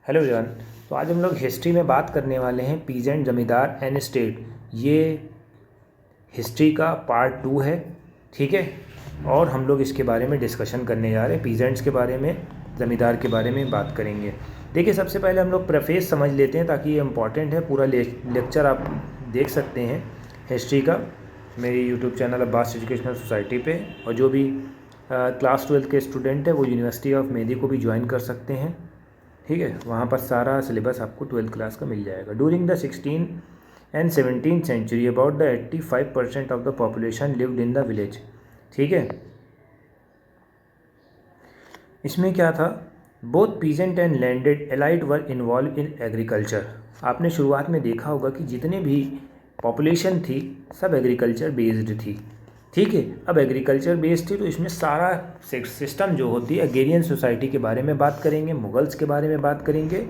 Hello everyone. तो आज हम लोग हिस्ट्री में बात करने वाले हैं पीजेंट, जमींदार एंड स्टेट। ये हिस्ट्री का पार्ट 2 है, ठीक है। और हम लोग इसके बारे में डिस्कशन करने जा रहे हैं, पीजेंट्स के बारे में, ज़मींदार के बारे में बात करेंगे। देखिए, सबसे पहले हम लोग प्रेफेस समझ लेते हैं ताकि ये इम्पॉर्टेंट है। पूरा लेक्चर आप देख सकते हैं हिस्ट्री का मेरी YouTube channel Abbas educational society पे। और जो भी क्लास 12 के स्टूडेंट है वो यूनिवर्सिटी ऑफ मेहदी को भी ज्वाइन कर सकते हैं, ठीक है। वहाँ पर सारा सिलेबस आपको 12th क्लास का मिल जाएगा। During the 16 and 17th century about the 85% of the population lived in the village, ठीक है। इसमें क्या था, both peasant and landed elite were involve in agriculture. आपने शुरुआत में देखा होगा कि जितने भी पॉपुलेशन थी सब एग्रीकल्चर बेस्ड थी, ठीक है। अब एग्रीकल्चर बेस्ड थी तो इसमें सारा सिस्टम जो होती है, एग्रेरियन सोसाइटी के बारे में बात करेंगे, मुगल्स के बारे में बात करेंगे,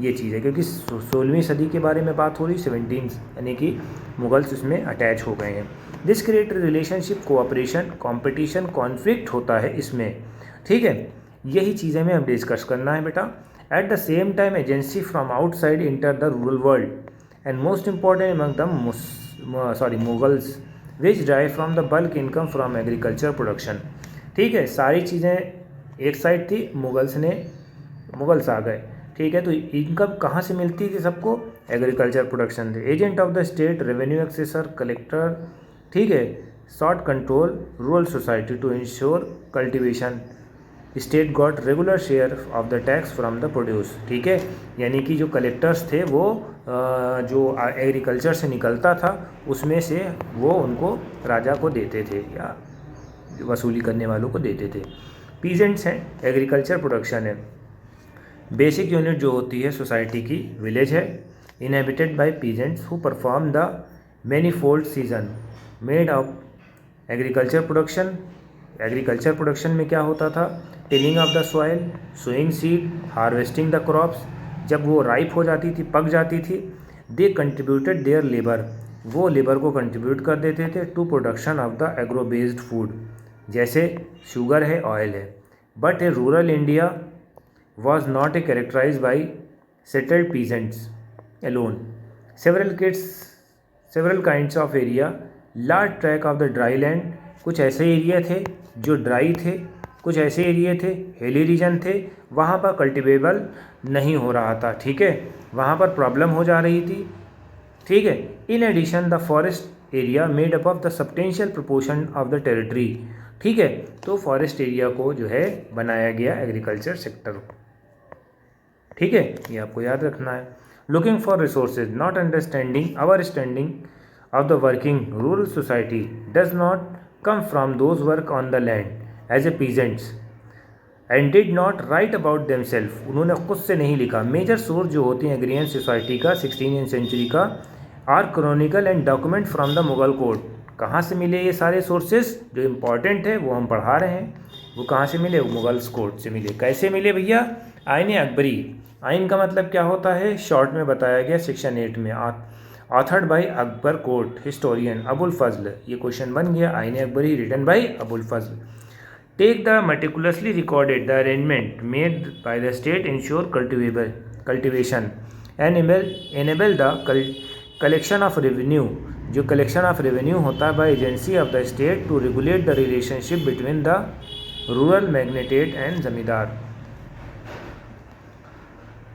ये चीज़ है। क्योंकि 16वीं सदी के बारे में बात हो रही, 17 यानी कि मुगल्स इसमें अटैच हो गए हैं। This create relationship, cooperation, competition, conflict होता है इसमें, ठीक है। यही चीज़ें हमें अब डिस्कस करना है बेटा। At the same time agency from outside enter the rural world and most important among the Mughals which drive from the bulk income from agriculture production, ठीक है। सारी चीज़ें एक साइड थी, मुगल्स आ गए, ठीक है। तो इनकम कहाँ से मिलती थी सबको? एग्रीकल्चर प्रोडक्शन थे। Agent of the state, revenue assessor, collector, ठीक है, sought control rural society to ensure cultivation. State got regular share of the tax from the produce, ठीक है। यानी कि जो कलेक्टर्स थे वो जो एग्रीकल्चर से निकलता था उसमें से वो उनको राजा को देते थे या वसूली करने वालों को देते थे। पीजेंट्स हैं, एग्रीकल्चर प्रोडक्शन है। बेसिक यूनिट जो होती है सोसाइटी की विलेज है, inhabited by peasants who perform the manifold season made of agriculture production. Agriculture production में क्या होता था? Tilling of the soil, sowing seed, harvesting the crops. जब वो राइप हो जाती थी, पक जाती थी, दे कंट्रीब्यूटेड देयर लेबर, वो लेबर को कंट्रीब्यूट कर देते थे to production of the agro based food, जैसे शुगर है, ऑयल है। But a rural India was not a characterize by settled peasants alone. Several kinds of area, large track of the dry land. कुछ ऐसे area थे जो dry थे, कुछ ऐसे एरिया थे हिली रीजन थे, वहाँ पर कल्टिवेबल नहीं हो रहा था, ठीक है, वहाँ पर प्रॉब्लम हो जा रही थी, ठीक है। In addition the forest area made up of the substantial proportion of the territory, ठीक है। तो फॉरेस्ट एरिया को जो है बनाया गया एग्रीकल्चर सेक्टर, ठीक है, ये आपको याद रखना है। Looking for resources, not understanding our standing of the working rural society does not come from those work on the land as a peasants and did not write about themselves। उन्होंने खुद से नहीं लिखा। मेजर सोर्स जो होती हैं agrarian society का 16वीं सेंचुरी का, are chronicle and document from the Mughal court. कहाँ से मिले ये सारे सोर्सेज? जो इम्पॉर्टेंट है वो हम पढ़ा रहे हैं, वो कहाँ से मिले? वो मुगल्स कोर्ट से मिले। कैसे मिले भैया? आईन अकबरी। आइन का मतलब क्या होता है? शॉर्ट में बताया गया सेक्शन 8 में। Authored by Akbar court, historian Abul Fazl. ये क्वेश्चन बन गया, Ain Akbari written by Abul Fazl. Take the meticulously recorded the arrangement made by the state ensure cultivation and enable the collection of revenue. जो कलेक्शन ऑफ रेवेन्यू होता है by agency of the state to regulate the relationship between the rural magnate and zamindar.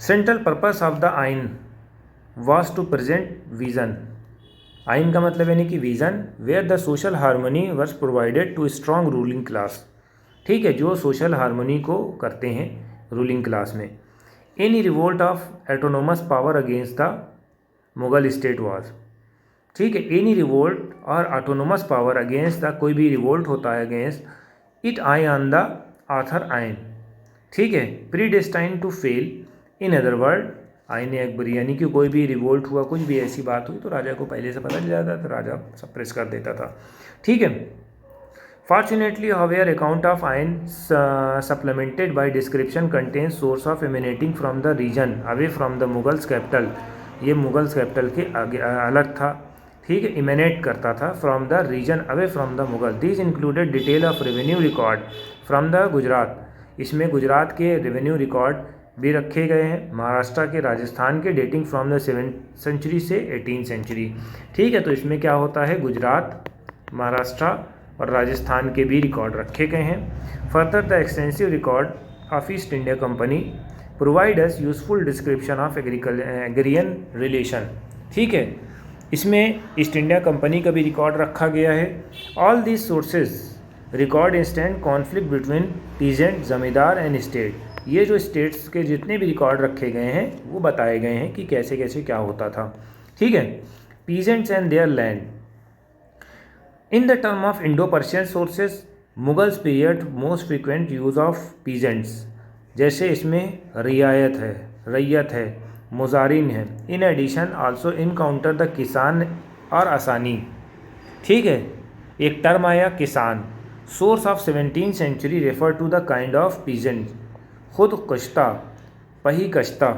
Central purpose of the Ain was to present vision। आइन का मतलब यानी कि vision, where the social harmony was provided to strong ruling class, ठीक है, जो social harmony को करते हैं रूलिंग क्लास में। Any revolt of autonomous power against the Mughal state was, ठीक है। एनी रिवोल्ट और ऑटोनोमस पावर अगेंस्ट द, कोई भी रिवोल्ट होता है against it, eye on the author Ain, ठीक है, predestine to fail. In other word, Ain Akbari यानी कि कोई भी रिवोल्ट हुआ, कुछ भी ऐसी बात हुई तो राजा को पहले से पता चल जाता था, राजा सप्रेस कर देता था, ठीक है। Fortunately however account of Ain supplemented by description contains source of emanating from the region away from the Mughals capital. ये मुगल्स कैपिटल के आगे अलग था, ठीक है, इमेनेट करता था from the region away from the Mughal. These included detail of revenue record from the Gujarat. इसमें गुजरात के रेवेन्यू रिकॉर्ड भी रखे गए हैं, महाराष्ट्र के, राजस्थान के, dating from the 7th century से 18th सेंचुरी। ठीक है, तो इसमें क्या होता है, गुजरात, महाराष्ट्र और राजस्थान के भी रिकॉर्ड रखे गए हैं। Further the extensive record of East India Company provide us useful description of agrarian relation. ठीक है, इसमें ईस्ट इंडिया कंपनी का भी रिकॉर्ड रखा गया है। All these sources record instant conflict between peasant, जमींदार एंड स्टेट। ये जो स्टेट्स के जितने भी रिकॉर्ड रखे गए हैं वो बताए गए हैं कि कैसे कैसे क्या होता था। ठीक है, peasants and their land in the term of Indo Persian sources Mughals period most frequent use of peasants. जैसे इसमें रियायत है, रैयत है, मुजारिन है। In addition also encounter the kisan और आसानी। ठीक है, एक टर्म आया किसान। Source of 17th century refer to the kind of peasant khud kashta, pahi kashta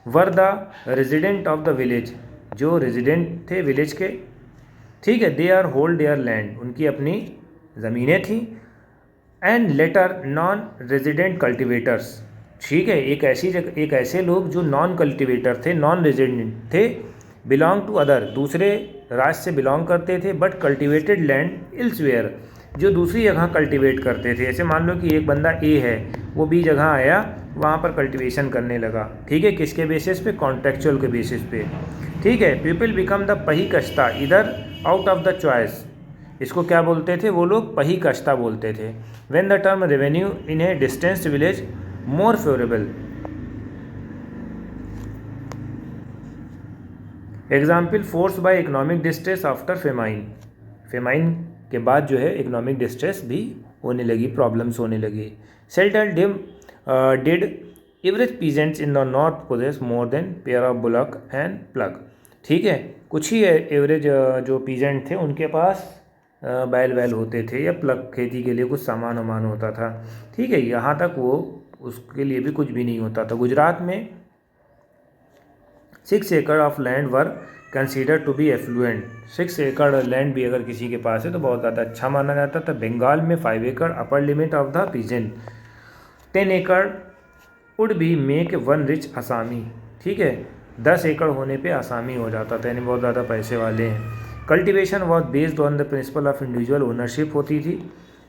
were the resident of the village, जो रेजिडेंट थे विलेज के। ठीक है, they are hold their land, उनकी अपनी ज़मीनें थीं। And later non resident cultivators. ठीक है, एक ऐसे लोग जो नॉन कल्टिवेटर थे, नॉन रेजिडेंट थे, बिलोंग टू अदर, दूसरे राज्य से बिलोंग करते थे, बट कल्टिवेटेड लैंड इल्सवेयर, जो दूसरी जगह कल्टिवेट करते थे। ऐसे मान लो कि एक बंदा ए है, वो बी जगह आया, वहाँ पर कल्टिवेशन करने लगा। ठीक है, किसके बेसिस पे, कॉन्टेक्चुअल के बेसिस पे। ठीक है, पीपल बिकम द पही कश्ता इधर आउट ऑफ द चॉइस। इसको क्या बोलते थे वो लोग, पही कश्ता बोलते थे। When the term revenue in A distance village more favourable. Example force by economic distress after famine. Famine के बाद जो है इकोनॉमिक डिस्ट्रेस भी होने लगी, प्रॉब्लम्स होने लगी। Seldom did average peasants in the north possess more than pair of bullock and plough. ठीक है, कुछ ही एवरेज जो पीजेंट थे उनके पास बैल वैल होते थे, या प्लग खेती के लिए कुछ सामान वामान होता था। ठीक है, यहाँ तक वो उसके लिए भी कुछ भी नहीं होता था। गुजरात में 6 एकड़ of land were consider to be affluent. 6 एकड़ लैंड भी अगर किसी के पास है तो बहुत ज़्यादा अच्छा माना जाता था। बंगाल में 5 एकड़ upper limit of the peasant. 10 एकड़ वुड बी मेक 1 रिच आसामी। ठीक है, 10 एकड़ होने पे आसामी हो जाता था, यानी बहुत ज़्यादा पैसे वाले हैं। Cultivation was based on the principle of individual ownership होती थी,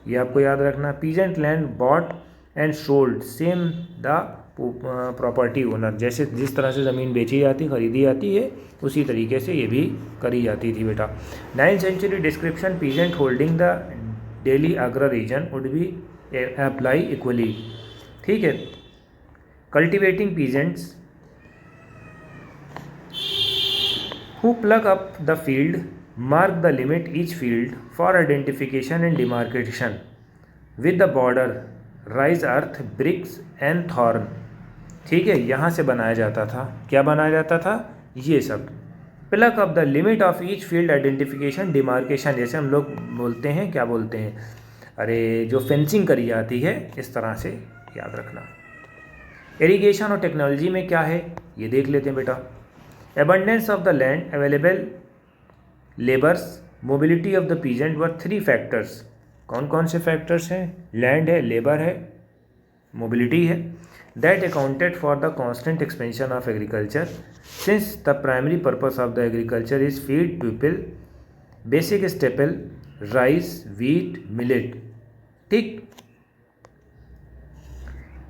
ये आपको याद रखना। Peasant land bought and sold same the property owner. जैसे जिस तरह से ज़मीन बेची जाती, खरीदी जाती है, उसी तरीके से ये भी करी जाती थी बेटा। 9th century description peasant holding the Delhi Agra region would be apply equally. ठीक है, cultivating peasants who plug up the field mark the limit each field for identification and demarcation with the border rise earth bricks and thorn। ठीक है, यहाँ से बनाया जाता था, क्या बनाया जाता था, ये सब। Plug up the limit of each field identification demarcation, जैसे हम लोग बोलते हैं, क्या बोलते हैं, अरे जो फेंसिंग करी जाती है, इस तरह से याद रखना। इरिगेशन और टेक्नोलॉजी में क्या है ये देख लेते हैं बेटा। Abundance of the land, available laborers, mobility of the peasant were 3 factors। कौन कौन से फैक्टर्स हैं, लैंड है, लेबर है, मोबिलिटी है। That accounted for the constant expansion of agriculture, since the primary purpose of the agriculture is feed people, basic staple, rice, wheat, millet। ठीक,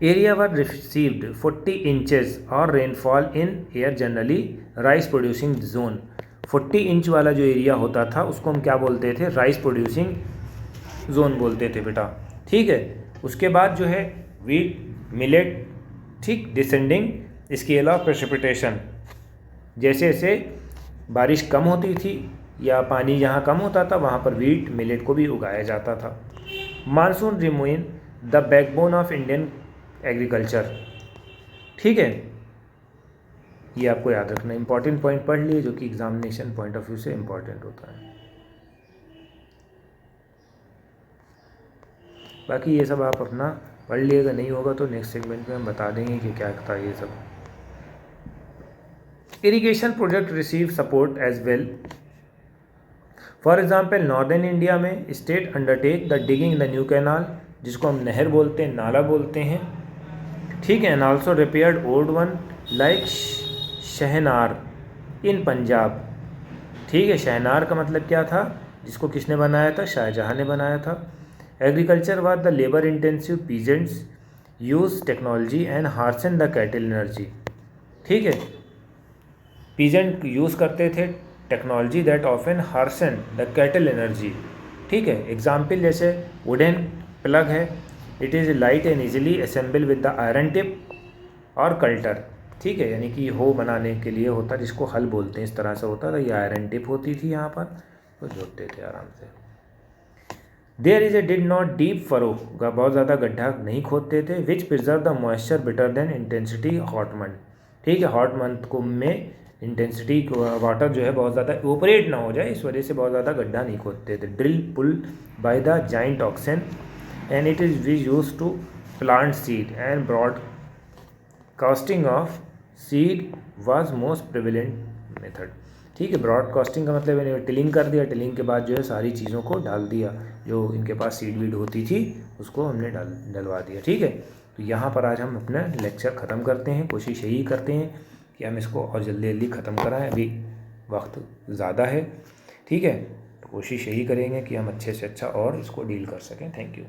area were received 40 inches or rainfall in air generally rice producing zone। 40 inch वाला जो area होता था उसको हम क्या बोलते थे, राइस प्रोड्यूसिंग जोन बोलते थे बेटा। ठीक है, उसके बाद जो है वीट, मिलेट। ठीक, डिसेंडिंग स्केल ऑफ प्रेसिपिटेशन, जैसे जैसे बारिश कम होती थी या पानी जहाँ कम होता था वहाँ पर वीट, मिलेट को भी उगाया जाता था। Monsoon remain the backbone of Indian agriculture. ठीक है, ये आपको याद रखना, इंपॉर्टेंट पॉइंट पढ़ लिए जो कि एग्जामिनेशन पॉइंट ऑफ व्यू से इंपॉर्टेंट होता है। बाकी ये सब आप अपना पढ़ लिएगा, नहीं होगा तो नेक्स्ट सेगमेंट में हम बता देंगे कि क्या था ये सब। Irrigation project receive support as well. For example northern India में state undertake the digging the new canal, जिसको हम नहर बोलते हैं, नाला बोलते हैं। ठीक है, and also repaired old one like Shahnahar in Punjab. ठीक है, शहनार का मतलब क्या था, जिसको किसने बनाया था, शाहजहाँ ने बनाया था। Agriculture was the labour intensive, peasants use technology and हार्सन द कैटल एनर्जी। ठीक है, पीजेंट यूज़ करते थे टेक्नोलॉजी दैट ऑफन हार्सन द कैटल एनर्जी। ठीक है, एग्जाम्पल जैसे वुडन प्लग है, it is light and easily assemble with the iron tip और कल्टर। ठीक है, यानी कि हो बनाने के लिए होता, जिसको हल बोलते हैं, इस तरह से होता था। ये आयरन टिप होती थी यहाँ पर, तो जोड़ते थे आराम से। There is a did not deep furrow, बहुत ज़्यादा गड्ढा नहीं खोदते थे। Which preserve the moisture better than intensity hot month. ठीक है, हॉट मंथ को में इंटेंसिटी वाटर जो है बहुत ज़्यादा इवोपरेट ना हो जाए, इस वजह से बहुत ज़्यादा गड्ढा नहीं खोदते थे। Drill pull by the giant oxen and it is we use to plant seed and broadcasting of seed was most prevalent method. ठीक है, ब्रॉडकास्टिंग का मतलब इन्हें टिलिंग कर दिया, टिलिंग के बाद जो है सारी चीज़ों को डाल दिया, जो इनके पास सीड वीड होती थी उसको हमने डलवा दिया। ठीक है, तो यहाँ पर आज हम अपना लेक्चर ख़त्म करते हैं। कोशिश यही करते हैं कि हम इसको और जल्दी जल्दी ख़त्म कराएं, अभी वक्त ज़्यादा है। ठीक है, तो कोशिश यही करेंगे कि हम अच्छे से अच्छा और इसको डील कर सकें। Thank you.